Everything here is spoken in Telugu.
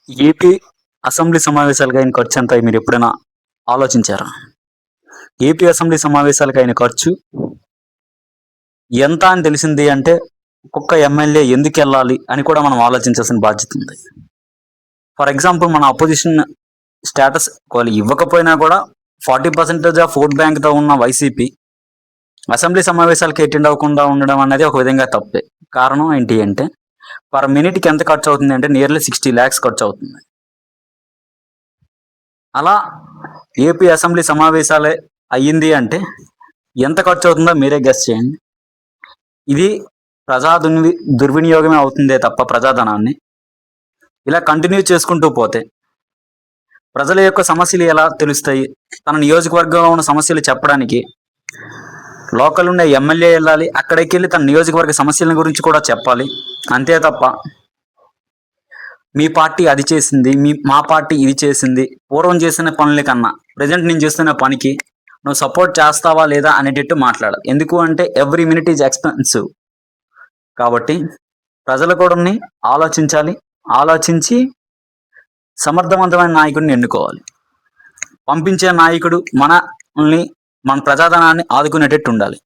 ఏపీ అసెంబ్లీ సమావేశాలకు అయిన ఖర్చు ఎంత మీరు ఎప్పుడైనా ఆలోచించారా? ఏపీ అసెంబ్లీ సమావేశాలకు అయిన ఖర్చు ఎంత అని తెలిసింది అంటే ఒక్కొక్క ఎమ్మెల్యే ఎందుకు వెళ్ళాలి అని కూడా మనం ఆలోచించాల్సిన బాధ్యత ఉంది. ఫర్ ఎగ్జాంపుల్ మన అపోజిషన్ స్టేటస్ వాళ్ళు ఇవ్వకపోయినా కూడా 40% ఆఫ్ ఓట్ బ్యాంక్తో ఉన్న వైసీపీ అసెంబ్లీ సమావేశాలకు అటెండ్ అవ్వకుండా ఉండడం అనేది ఒక విధంగా తప్పే. కారణం ఏంటి అంటే పర్ మినిట్కి ఎంత ఖర్చు అవుతుంది అంటే నియర్లీ 60 lakhs ఖర్చు అవుతుంది. అలా ఏపీ అసెంబ్లీ సమావేశాలే అయ్యింది అంటే ఎంత ఖర్చు అవుతుందో మీరే గెస్ చేయండి. ఇది ప్రజా దుర్వినియోగమే అవుతుందే తప్ప ప్రజాధనాన్ని ఇలా కంటిన్యూ చేసుకుంటూ పోతే ప్రజల యొక్క సమస్యలు ఎలా తెలుస్తాయి? తన నియోజకవర్గంలో ఉన్న సమస్యలు చెప్పడానికి లోకల్ ఉండే ఎమ్మెల్యే వెళ్ళాలి, అక్కడికి వెళ్ళి తన నియోజకవర్గ సమస్యల గురించి కూడా చెప్పాలి. అంతే తప్ప మీ పార్టీ అది చేసింది, మా పార్టీ ఇది చేసింది, పూర్వం చేసిన పనుల కన్నా ప్రజెంట్ నేను చేస్తున్న పనికి నువ్వు సపోర్ట్ చేస్తావా లేదా అనేటట్టు మాట్లాడాలి. ఎందుకు అంటే ఎవ్రీ మినిట్ ఈజ్ ఎక్స్పెన్సివ్. కాబట్టి ప్రజలు కూడా ఆలోచించాలి, ఆలోచించి సమర్థవంతమైన నాయకుడిని ఎన్నుకోవాలి. పంపించే నాయకుడు మన ప్రజాధనాన్ని ఆదుకునేటట్టు ఉండాలి.